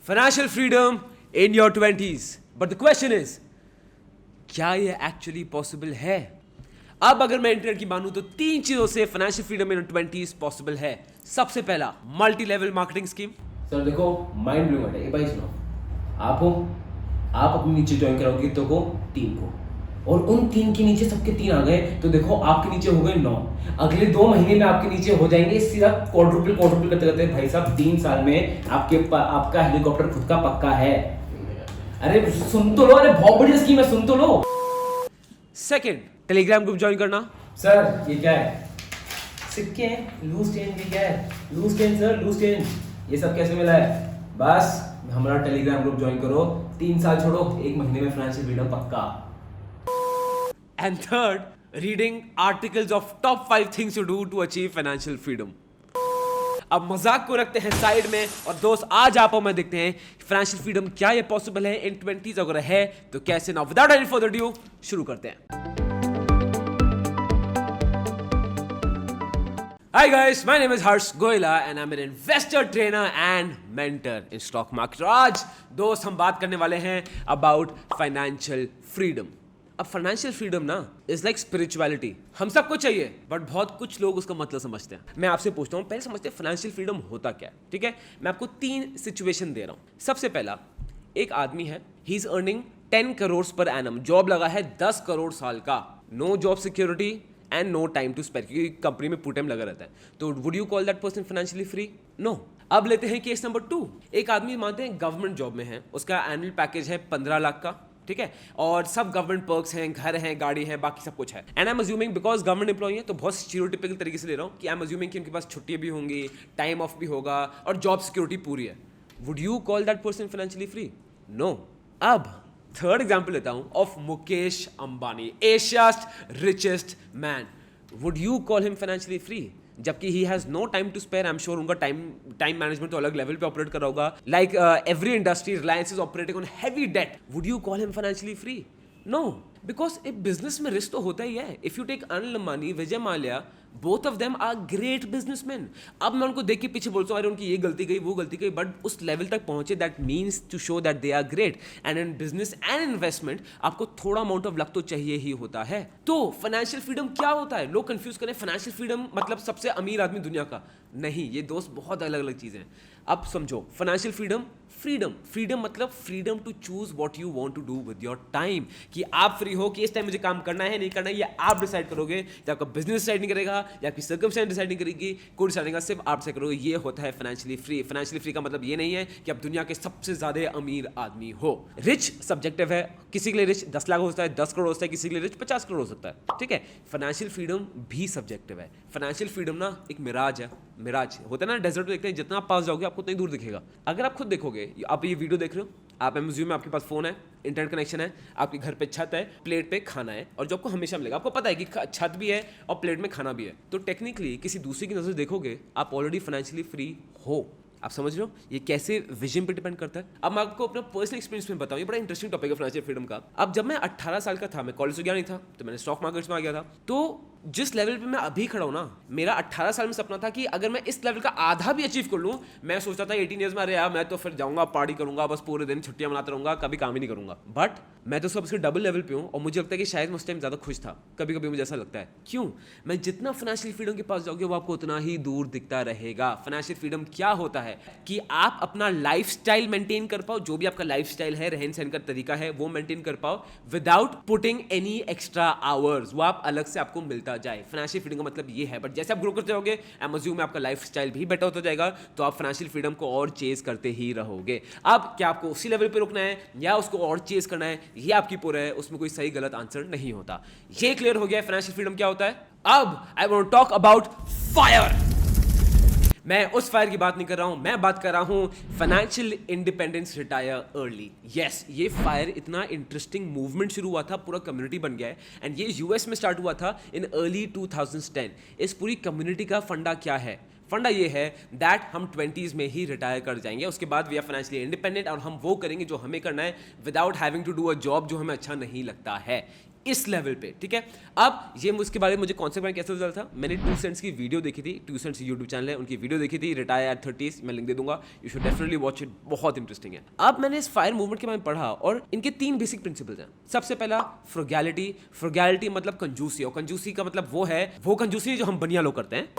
Financial freedom in your 20s. But the question is, क्या ये actually possible है? अब अगर मैं इंटरनेट की मानूं तो 3 चीजों से financial freedom in 20s possible है. सबसे पहला, multi level marketing scheme. Sir देखो, माइंड ब्लोइंग है. एक बार सुनो, आप हो, आप अपने नीचे ज्वाइन कराओगे कितनों को? 3 को. और उन 3 के नीचे सबके 3 आ गए तो देखो आपके नीचे हो गए 9. अगले 2 महीने में आपके नीचे हो जाएंगे सीधा क्वाड्रुपल करते करते. भाई साहब 3 साल में आपका हेलीकॉप्टर खुद का पक्का है. अरे सुन तो लो, अरे बहुत बढ़िया स्कीम है, सुन तो लो. सेकंड, टेलीग्राम ग्रुप ज्वाइन करना. सर ये क्या है? सिक्के हैं, लूज चेंज. ये क्या है? Loose change sir, loose change. ये सब कैसे मिला है? बस हमारा टेलीग्राम ग्रुप ज्वाइन करो, 3 साल छोड़ो, 1 महीने में फाइनेंशियल फ्रीडम पक्का. And third, reading articles of top 5 things to do to achieve financial freedom. अब मजाक को रखते हैं साइड में और दोस्त आज आप और मैं देखते हैं फाइनेंशियल फ्रीडम क्या ये पॉसिबल है इन 20s. अगर है तो कैसे ना. विदाउट एनी फर्दर ड्यू शुरू करते हैं. Hi guys, my name is Harsh Goyla and I'm an investor, trainer and mentor in stock market. और आज दोस्त हम बात करने वाले हैं about financial freedom. अब फाइनेंशियल फ्रीडम ना इज लाइक स्पिरिचुअलिटी. हम सबको चाहिए बट बहुत कुछ लोग उसका मतलब समझते हैं. मैं आपसे पूछता हूँ, पहले समझते हैं फाइनेंशियल फ्रीडम होता क्या है. ठीक है, मैं आपको 3 सिचुएशन दे रहा हूँ. सबसे पहला, एक आदमी है, he is earning 10 crore per annum. Job लगा है 10 करोड़ साल का. No job security and no time to spare, क्योंकि कंपनी में पूरे टाइम लगा रहता है. तो would you call that person financially free? No. अब लेते हैं केस नंबर 2. एक आदमी मानते हैं गवर्नमेंट जॉब में है, उसका एनुअल पैकेज है 15 लाख का. ठीक है, और सब गवर्नमेंट पर्क्स हैं, घर हैं, गाड़ी है, बाकी सब कुछ है. And I am assuming because government employee है तो बहुत स्टीरियोटिपिकल तरीके से ले रहा हूँ कि आई एम अज्यूमिंग कि उनके पास छुट्टी भी होंगी, टाइम ऑफ भी होगा और जॉब सिक्योरिटी पूरी है. Would you call that person financially free? No. अब थर्ड एग्जाम्पल लेता हूँ of Mukesh Ambani, Asia's richest man. Would you call him financially free? जबकि he has no time to spare. I am sure उनका time management तो अलग level पे operate कर रहा होगा. Like every industry, Reliance is operating on heavy debt. Would you call him financially free? No. Because एक business में रिस्क तो होता ही है. If you take Anil Ambani, Vijay Mallya, both of them are great businessman. अब मैं उनको देख के पीछे बोलता हूँ अरे उनकी ये गलती गई, वो गलती गई, बट उस लेवल तक पहुंचे that means to show that they are great. And in business and investment आपको थोड़ा अमाउंट ऑफ लक तो चाहिए ही होता है. तो फाइनेंशियल फ्रीडम क्या होता है? लोग कंफ्यूज करें फाइनेंशियल फ्रीडम मतलब सबसे अमीर आदमी दुनिया का. नहीं, ये दोस्त बहुत अलग अलग चीजें हैं. अब समझो, फाइनेंशियल फ्रीडम मतलब freedom to choose what you want to do with your time. कि आप फ्री हो कि इस टाइम मुझे काम करना है नहीं करना है, ये आप डिसाइड करोगे. या आपका बिजनेस डिसाइड नहीं करेगा, या आपकी सर्कमस्टेंस डिसाइड नहीं करेगी, कोई डिसाइड नहीं करेगा, सिर्फ आप डिसाइड करोगे. ये होता है फाइनेंशियली फ्री. फाइनेंशियली फ्री का मतलब ये नहीं है कि आप दुनिया के सबसे ज्यादा अमीर आदमी हो. रिच सब्जेक्टिव है. किसी के लिए रिच 10 लाख हो सकता है, 10 करोड़ हो सकता है, किसी के लिए रिच 50 करोड़ हो सकता है. ठीक है, फाइनेंशियल फ्रीडम भी सब्जेक्टिव है. फाइनेंशियल फ्रीडम ना एक मिराज है. मिराज होता है ना, डेजर्ट में देखते हैं, जितना आप पास जाओगे आपको उतना ही दूर दिखेगा. अगर आप खुद देखोगे, आप ये वीडियो देख रहे हो, आप म्यूजियम में, आपके पास फोन है, इंटरनेट कनेक्शन है, आपके घर पे छत है, प्लेट पे खाना है, और जो आपको हमेशा मिलेगा, आपको पता है कि छत भी है और प्लेट में खाना भी है. तो टेक्निकली किसी दूसरे की नजर देखोगे, आप ऑलरेडी फाइनेंशियली फ्री हो. आप समझ रहे हो ये कैसे विजन पे डिपेंड करता है. अब मैं आपको अपना पर्सनल एक्सपीरियंस में बताऊं, ये बड़ा इंटरेस्टिंग टॉपिक है फाइनेंशियल फ्रीडम का. अब जब मैं 18 साल का था, मैं कॉलेज से गया नहीं था, तो मैंने स्टॉक मार्केट्स में आ गया था. तो जिस लेवल पे मैं अभी खड़ा हूं ना, मेरा 18 साल में सपना था कि अगर मैं इस लेवल का आधा भी अचीव कर लूं. मैं सोचता था 18 ईयर्स में, अरे यार मैं तो फिर जाऊंगा, पार्टी करूंगा, बस पूरे दिन छुट्टियां मनाता रहूंगा, कभी काम ही नहीं करूंगा. बट मैं तो सबसे डबल लेवल पे हूं और मुझे लगता है कि शायद मैं उस टाइम ज्यादा खुश था. कभी कभी मुझे ऐसा लगता है. क्यों? मैं जितना फाइनेंशियल फ्रीडम के पास जाओगे वो आपको उतना ही दूर दिखता रहेगा. फाइनेंशियल फ्रीडम क्या होता है कि आप अपना लाइफस्टाइल मेंटेन कर पाओ. जो भी आपका लाइफस्टाइल है, रहन सहन का तरीका है, वो मेंटेन कर पाओ without putting any extra hours. वो आप अलग से आपको मिलता जाए. फाइनेंशियल फ्रीडम का मतलब ये है. बट जैसे आप ग्रो करते जाओगे, आई एम अज्यूम में आपका लाइफस्टाइल भी बेटर होता जाएगा, तो आप फाइनेंशियल फ्रीडम को और चेज करते ही रहोगे. अब क्या आपको उसी लेवल पे रुकना है या उसको और चेज करना है, ये आपकी पूरा है. उसमें कोई सही गलत आंसर नहीं होता. ये क्लियर हो गया फाइनेंशियल फ्रीडम क्या होता है. अब I want to talk about FIRE. मैं उस फायर की बात नहीं कर रहा हूं, मैं बात कर रहा हूं financial independence, retire early. Yes, ये फायर इतना इंटरेस्टिंग मूवमेंट शुरू हुआ था, पूरा कम्युनिटी बन गया है. एंड ये यूएस में स्टार्ट हुआ था इन अर्ली 2010. इस पूरी कम्युनिटी का फंडा क्या है? फंडा ये है दैट हम 20s में ही रिटायर कर जाएंगे, उसके बाद वी आर फाइनेंशियली इंडिपेंडेंट और हम वो करेंगे जो हमें करना है without having to do a job जो हमें अच्छा नहीं लगता है. इस लेवल पे, ठीक है। अब ये उसके बारे में मुझे कॉन्सेप्ट कैसे पता था, मैंने 2 सेंट्स की वीडियो देखी थी, 2 सेंट्स यूट्यूब चैनल है, उनकी वीडियो देखी थी, रिटायर एट 30, मैं लिंक दे दूंगा, you should definitely watch it, बहुत इंटरेस्टिंग है। अब मैंने इस फायर मूवमेंट के बारे में पढ़ा और इनके 3 बेसिक प्रिंसिपल्स हैं। सबसे पहला फ्रुगैलिटी, फ्रुगैलिटी मतलब कंजूसी, और कंजूसी का मतलब वो कंजूसी जो हम बनिया लोग करते हैं।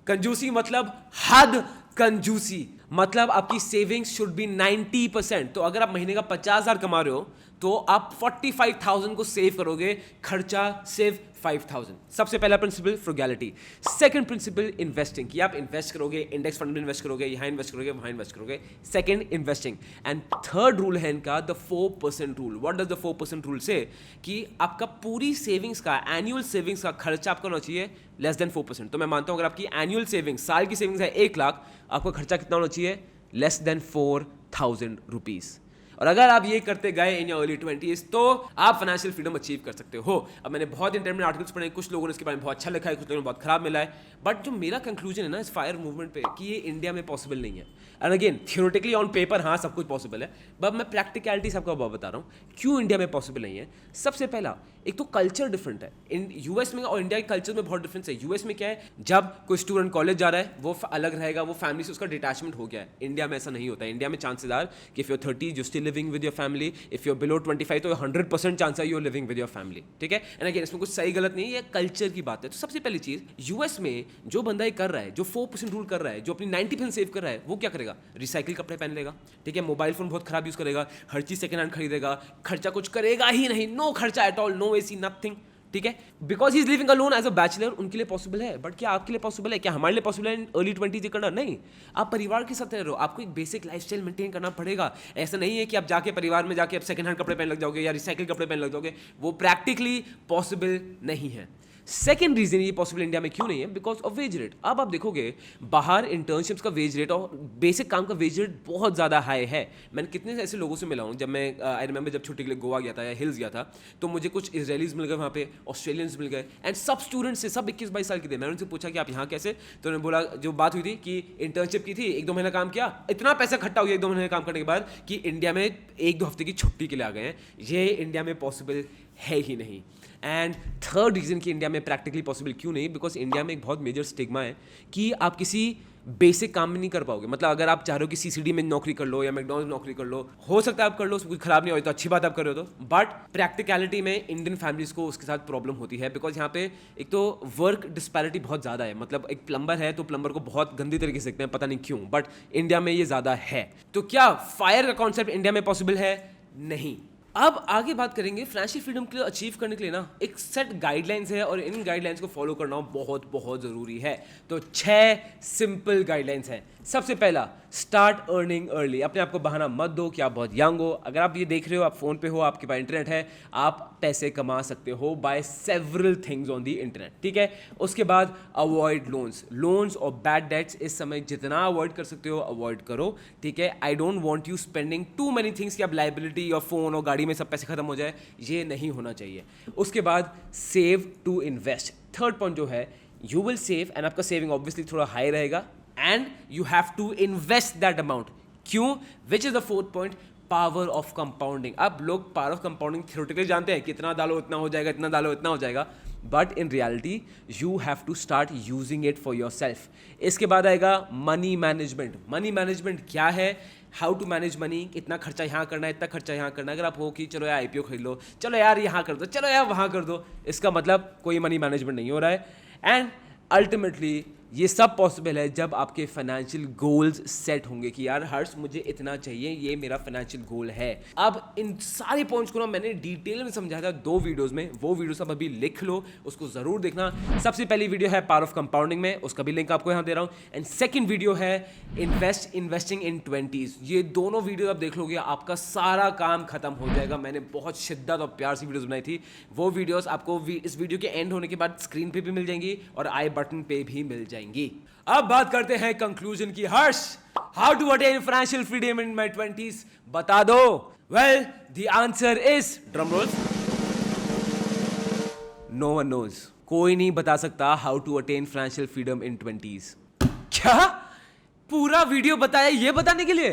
कंजूसी मतलब हद कंजूसी, मतलब आपकी सेविंग्स शुड बी 90%। तो अगर आप महीने का 50,000 कमा रहे हो तो आप 45,000 को सेव करोगे, खर्चा सिर्फ 5,000। सबसे पहला प्रिंसिपल फ्रुगैलिटी। सेकंड प्रिंसिपल इन्वेस्टिंग, कि आप इन्वेस्ट करोगे, इंडेक्स फंड में इन्वेस्ट करोगे, यहाँ इन्वेस्ट करोगे, वहाँ इन्वेस्ट करोगे। Second investing. And third rule है इनका the 4% rule. What does the 4% rule से, कि आपका पूरी सेविंग्स का, एनुअल सेविंग्स का खर्चा आपका होना चाहिए लेस देन 4%। तो मैं मानता हूँ अगर आपकी एनुअल सेविंग्स, साल की सेविंग्स है 1 लाख, आपका खर्चा कितना होना चाहिए, लेस देन 4,000 रुपीज। और अगर आप ये करते गए इन योर अर्ली 20s तो आप फाइनेंशियल फ्रीडम अचीव कर सकते हो। अब मैंने बहुत इंटरनेट में आर्टिकल्स पढ़े, कुछ लोगों ने इसके बारे में बहुत अच्छा लिखा है, कुछ लोगों ने बहुत खराब मिला है, बट जो मेरा कंक्लूजन है ना इस फायर मूवमेंट पे, कि ये इंडिया में पॉसिबल नहीं है। And again theoretically on paper हाँ सब कुछ पॉसिबल है, बट मैं प्रैक्टिकलिटीज आपको बता रहा हूँ क्यों इंडिया में पॉसिबल नहीं है। सबसे पहला, एक तो कल्चर डिफरेंट है। यूएस में और इंडिया के कल्चर में बहुत डिफरेंस है। यूएस में क्या है, जब कोई स्टूडेंट कॉलेज जा रहा है वो अलग रहेगा, वो फैमिली से उसका डिटैचमेंट हो गया है। इंडिया में ऐसा नहीं होता है। इंडिया में चांसेस आर कि if you 30 you still living with your family, if you below 25 तो 100% चांस है you living with your family, ठीक है। एंड अगेन इसमें कुछ सही गलत नहीं है, ये कल्चर की बात है। तो सबसे पहली चीज, यूएस में जो बंदा ये कर रहा है, जो 4% रूल कर रहा है, जो अपनी 90% सेव कर रहा है, वो क्या करेगा, रिसाइकिल कपड़े पहन लेगा, ठीक है, मोबाइल फोन बहुत खराब यूज करेगा, हर चीज सेकंड हैंड खरीदेगा, खर्चा कुछ करेगा ही नहीं, नो खर्चा at all, no AC, nothing, ठीक है, because he is living alone as a bachelor. उनके लिए पॉसिबल है, बट क्या आपके लिए पॉसिबल है, क्या हमारे लिए पॉसिबल है इन अर्ली 20s करना? नहीं। आप परिवार के साथ रह रहे हो, आपको एक बेसिक लाइफस्टाइल मेंटेन करना पड़ेगा। ऐसा नहीं है कि आप जाके परिवार में जाके आप सेकंड हैंड कपड़े पहन लग जाओगे या रिसाइकिल कपड़े पहन लग जाओगे, वो प्रैक्टिकली पॉसिबल नहीं है। सेकेंड रीजन ये पॉसिबल इंडिया में क्यों नहीं है, बिकॉज ऑफ वेज रेट। अब आप देखोगे बाहर इंटर्नशिप्स का वेज रेट और बेसिक काम का वेज रेट बहुत ज़्यादा हाई है। मैंने कितने ऐसे लोगों से मिला हूँ, जब मैं आई रिमेंबर जब छुट्टी के लिए गोवा गया था या हिल्स गया था, तो मुझे कुछ इजरायलीज मिल गए वहाँ पे, ऑस्ट्रेलियंस मिल गए, एंड सब स्टूडेंट्स से, सब 21-22 साल के थे। मैंने उनसे पूछा कि आप यहाँ कैसे, तो उन्होंने बोला, जो बात हुई थी कि इंटर्नशिप की थी, 1-2 महीना काम किया, इतना पैसा इकट्ठा हो गया 1-2 महीने काम करने के बाद कि इंडिया में 1-2 हफ्ते की छुट्टी के लिए आ गए हैं। ये इंडिया में पॉसिबल है ही नहीं। एंड थर्ड रीजन कि इंडिया में प्रैक्टिकली पॉसिबल क्यों नहीं, बिकॉज इंडिया में एक बहुत मेजर स्टिग्मा है कि आप किसी बेसिक काम में नहीं कर पाओगे। मतलब अगर आप चाह रहे हो कि सीसीडी में नौकरी कर लो या मैकडॉनल्ड्स नौकरी कर लो, हो सकता है आप कर लो, कुछ खराब नहीं हो तो अच्छी बात आप कर रहे हो तो, बट प्रैक्टिकलिटी में इंडियन फैमिलीज को उसके साथ प्रॉब्लम होती है, बिकॉज यहाँ पे एक तो वर्क डिस्पैरिटी बहुत ज़्यादा है। मतलब एक प्लम्बर है तो प्लम्बर को बहुत गंदी तरीके से देखते हैं, पता नहीं क्यों, बट इंडिया में ये ज़्यादा है। तो क्या फायर का कॉन्सेप्ट इंडिया में पॉसिबल है? नहीं। अब आगे बात करेंगे फाइनेंशियल फ्रीडम के लिए अचीव करने के लिए ना एक सेट गाइडलाइंस है और इन गाइडलाइंस को फॉलो करना बहुत बहुत ज़रूरी है। तो 6 सिंपल गाइडलाइंस हैं। सबसे पहला, स्टार्ट अर्निंग अर्ली। अपने आप को बहाना मत दो कि आप बहुत यंग हो। अगर आप ये देख रहे हो, आप फ़ोन पे हो, आपके पास इंटरनेट है, आप पैसे कमा सकते हो by several things on the internet, ठीक है। उसके बाद अवॉइड लोन्स और बैड डेट्स। इस समय जितना अवॉइड कर सकते हो अवॉइड करो, ठीक है। I don't want you spending too many things कि आप लाइबिलिटी और फ़ोन और गाड़ी में सब पैसे खत्म हो जाए, ये नहीं होना चाहिए। उसके बाद save to invest. Third point जो है, यू विल सेव एंड आपका सेविंग ऑब्वियसली थोड़ा हाई रहेगा and you have to invest that amount. क्यों? Which is the fourth point, power of compounding. अब लोग पावर ऑफ कंपाउंडिंग थ्योरेटिकली जानते हैं कि इतना डालो इतना हो जाएगा, इतना डालो इतना हो जाएगा, but in reality you have to start using it for yourself. इसके बाद आएगा मनी मैनेजमेंट। मनी मैनेजमेंट क्या है? How to manage money. इतना खर्चा यहाँ करना है, इतना खर्चा यहाँ करना है। अगर आप हो कि चलो यार IPO खरीद लो, चलो यार यहाँ कर दो, चलो यार वहाँ कर दो, इसका मतलब कोई मनी मैनेजमेंट नहीं हो रहा है। एंड अल्टीमेटली ये सब पॉसिबल है जब आपके फाइनेंशियल गोल्स सेट होंगे कि यार हर्ष मुझे इतना चाहिए, ये मेरा फाइनेंशियल गोल है। अब इन सारे पॉइंट्स को ना मैंने डिटेल में समझाया था 2 वीडियोस में, वो वीडियोस आप अभी लिख लो, उसको जरूर देखना। सबसे पहली वीडियो है पावर ऑफ कंपाउंडिंग में, उसका भी लिंक आपको यहाँ दे रहा हूँ। एंड सेकंड वीडियो है इन्वेस्टिंग इन 20s। ये दोनों वीडियो आप देख लोगे, आपका सारा काम खत्म हो जाएगा। मैंने बहुत शिद्दत और प्यार से वीडियोस बनाई थी। वो वीडियोस आपको इस वीडियो के एंड होने के बाद स्क्रीन पे भी मिल जाएंगी और आई बटन पे भी मिल जाएंगी। अब बात करते हैं कंक्लूजन की। Harsh, how to attain financial freedom in my 20s, बता दो। Well, the answer is, drum roll, no one knows. कोई नहीं बता सकता how to attain financial freedom in 20s। क्या पूरा वीडियो बताया ये बताने के लिए?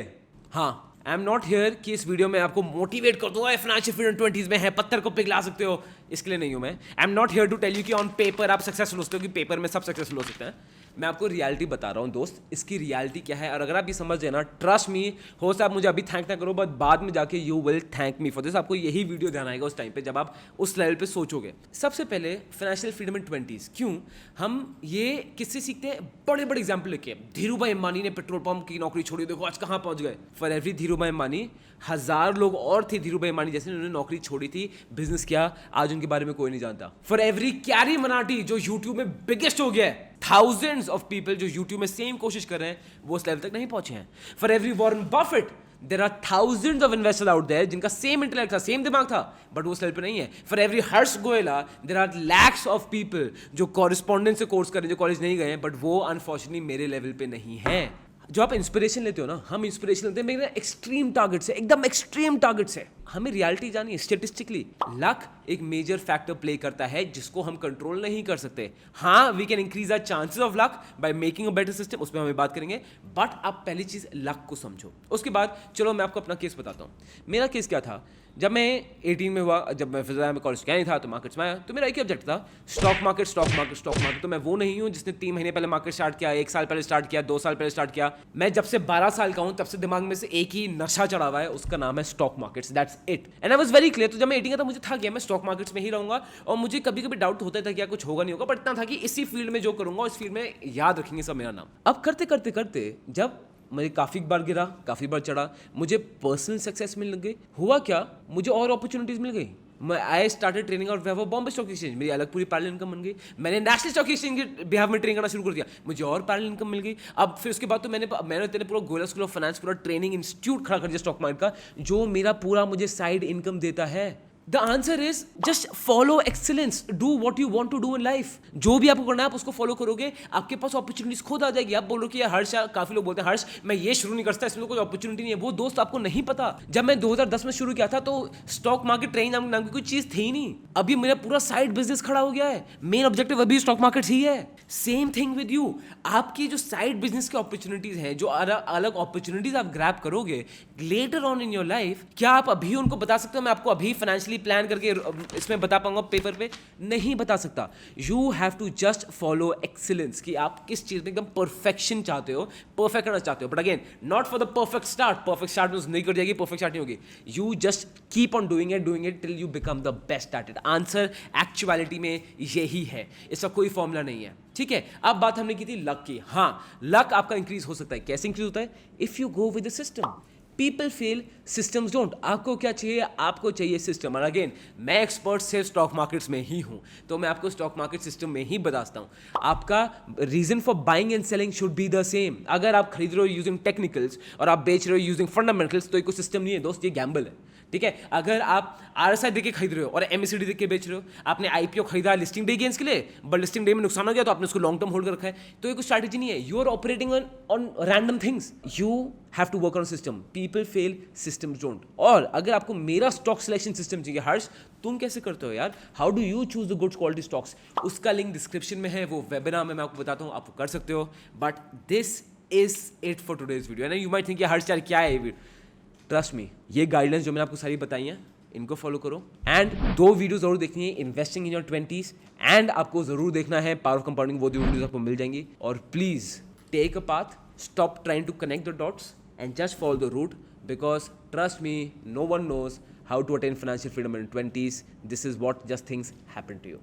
हाँ, आई एम नॉट हियर कि इस वीडियो में आपको मोटिवेट कर दूंगा फाइनेंशियल फ्रीडम 20s में है, पत्थर को पिघला सकते हो, इसके लिए नहीं हूं मैं। I am not here to tell you कि ऑन पेपर आप सक्सेसफुल हो सकते हो, कि पेपर में सब सक्सेसफुल हो सकते हैं। मैं आपको रियलिटी बता रहा हूँ दोस्त, इसकी रियलिटी क्या है। और अगर आप ये समझ जाए ना, ट्रस्ट मी, हो सकता है आप मुझे अभी थैंक ना करो, बट बाद में जाके you will thank me for this. आपको यही वीडियो ध्यान आएगा उस टाइम पे जब आप उस लेवल पे सोचोगे। सबसे पहले फाइनेंशियल फ्रीडम इन 20s क्यों, हम ये किससे सीखते हैं? बड़े बड़े एग्जाम्पल लेके। धीरूभाई अंबानी ने पेट्रोल पंप की नौकरी छोड़ी, देखो आज कहाँ पहुंच गए। फॉर एवरी धीरूभाई अंबानी 1000 लोग और थे धीरूभाई अंबानी जैसे, उन्होंने नौकरी छोड़ी थी, बिजनेस किया, आज उनके बारे में कोई नहीं जानता। फॉर एवरी कैरी मनाटी जो यूट्यूब में बिगेस्ट हो गया है, thousands of people जो YouTube में सेम कोशिश कर रहे हैं, वो उस लेवल तक नहीं पहुंचे हैं। For every Warren Buffett there are thousands of investors out there जिनका सेम इंटेलेक्ट था, सेम दिमाग था, बट वो उस लेवल पे नहीं है। For every Harsh Goyla there are lakhs of people जो कॉरेस्पॉन्डेंस से कोर्स कर रहे हैं, जो कॉलेज नहीं गए हैं, बट वो अनफॉर्चुनेटली मेरे लेवल पे नहीं है। जो आप इंस्पिरेशन लेते हो ना, हम इंस्पिरेशन लेते हैं मेरे एक्सट्रीम टारगेट से, एकदम एक्सट्रीम टारगेट से। हमें रियलिटी जानी है। स्टेटिस्टिकली लक एक मेजर फैक्टर प्ले करता है जिसको हम कंट्रोल नहीं कर सकते। हाँ, we can increase our chances of luck by making a better system, उस पर हम बात करेंगे, बट आप पहली चीज लक को समझो। उसके बाद चलो मैं आपको अपना केस बताता हूँ। मेरा केस क्या था, जब मैं 18 में हुआ, जब मैं फिर में कॉलेज गया नहीं था, तो मार्केट्स में आया, तो मेरा एक ही ऑब्जेक्ट था, stock market, stock market, stock market. तो मैं वो नहीं हूँ जिसने 3 महीने पहले मार्केट स्टार्ट किया, 1 साल पहले स्टार्ट किया, 2 साल पहले स्टार्ट किया। मैं जब से 12 साल का हूँ तब से दिमाग में से एक ही नशा चढ़ा हुआ है, उसका नाम है stock markets, that's it. And I was very clear. तो जब मैं 18 का था, मुझे था कि मैं स्टॉक मार्केट्स में ही रहूंगा, और मुझे कभी कभी डाउट होता था कि कुछ होगा नहीं होगा, बट इतना था कि इसी फील्ड में जो करूंगा इस फील्ड में याद रखेंगे सब मेरा नाम। अब करते करते करते जब मुझे काफ़ी बार गिरा, काफ़ी बार चढ़ा, मुझे पर्सनल सक्सेस मिलने लग गई। हुआ क्या, मुझे और अपॉर्चुनिटीज़ मिल गई। मैं आई स्टार्टेड ट्रेनिंग और वैभव बॉम्बे स्टॉक एक्सचेंज, मेरी अलग पूरी पैरेलल इनकम बन गई। मैंने नेशनल स्टॉक एक्सचेंज के बिहाफ में ट्रेनिंग करना शुरू कर दिया, मुझे और पैरेलल इनकम मिल गई। अब फिर उसके बाद तो मैंने तेरे पूरा गोयला स्कूल ऑफ फाइनेंस पूरा ट्रेनिंग इंस्टीट्यूट खड़ा कर दिया स्टॉक मार्केट का, जो मेरा पूरा मुझे साइड इनकम देता है। The answer is just follow excellence, do what you want to do in life. जो भी आपको करना है आप उसको फॉलो करोगे, आपके पास अपॉर्चुनिटीज खुद आ जाएगी। आप बोलो कि हर्ष, काफी लोग बोलते हैं हर्ष मैं ये शुरू नहीं कर सकता, इसमें कोई अपॉर्चुनिटी नहीं है। वो दोस्त आपको नहीं पता, जब मैं 2010 में शुरू किया था तो स्टॉक मार्केट ट्रेनिंग नाम की कोई चीज थी ही नहीं। अभी मेरा पूरा साइड बिजनेस खड़ा हो गया है, मेन ऑब्जेक्टिव अभी स्टॉक मार्केट ही है। सेम थिंग विद यू, आपकी जो साइड बिजनेस की अपॉर्चुनिटीज हैं, जो अलग अपॉर्चुनिटीज आप ग्रैब करोगे later on in your life, क्या आप अभी उनको बता सकते हो? मैं आपको अभी फाइनेंशियली प्लान करके इसमें बता पाऊंगा पेपर पे? नहीं बता सकता। You have to just follow excellence, कि आप किस चीज में एकदम परफेक्शन चाहते हो, परफेक्ट करना चाहते हो, but again not for the perfect start. Perfect start में नहीं कर जाएगी, परफेक्ट स्टार्ट नहीं होगी। You just keep on doing it till you become the best at it. Answer actuality में यही है, इसका कोई फॉर्मूला नहीं है। ठीक है, अब बात हमने की थी लक की। हाँ, लक आपका इंक्रीज हो सकता है। कैसे इंक्रीज होता है? If you go with the system. People fail, systems don't. आपको क्या चाहिए? आपको चाहिए सिस्टम। और अगेन मैं एक्सपर्ट सिर्फ स्टॉक मार्केट्स में ही हूं, तो मैं आपको स्टॉक मार्केट सिस्टम में ही बताता हूं। आपका reason for buying and selling should be the same. अगर आप खरीद रहे हो यूजिंग टेक्निकल्स और आप बेच रहे हो यूजिंग फंडामेंटल्स, तो कोई सिस्टम नहीं है दोस्त, ये गैम्बल है। ठीक है, अगर आप RSI देख के खरीद रहे हो और MACD देख के बेच रहे हो, आपने IPO खरीदा लिस्टिंग डे गेन्स के लिए, बट लिस्टिंग डे में नुकसान हो गया तो आपने उसको लॉन्ग टर्म होल्ड कर रखा है, तो ये कोई स्ट्रैटेजी नहीं है। You are operating on random things. You have to work on system. People fail, systems don't. और अगर आपको मेरा स्टॉक सिलेक्शन सिस्टम चाहिए, हर्ष तुम कैसे करते हो यार, how do you choose the good quality stocks, उसका लिंक डिस्क्रिप्शन में है, वो वेबिनार में मैं आपको बताता हूँ, आप कर सकते हो। But this is it for today's video. You might think Harsh यार क्या है ये वीडियो, ट्रस्ट मी, ये गाइडलाइंस जो मैंने आपको सारी बताई हैं इनको फॉलो करो। एंड 2 वीडियो जरूर देखनी है, investing in your 20s, and आपको जरूर देखना है पावर ऑफ कंपाउंडिंग। वो 2 वीडियोस आपको मिल जाएंगी। और please take a path, stop trying to connect the dots and just follow the route, because trust me, no one knows how to attain financial freedom in 20s. This is what just things happen to you.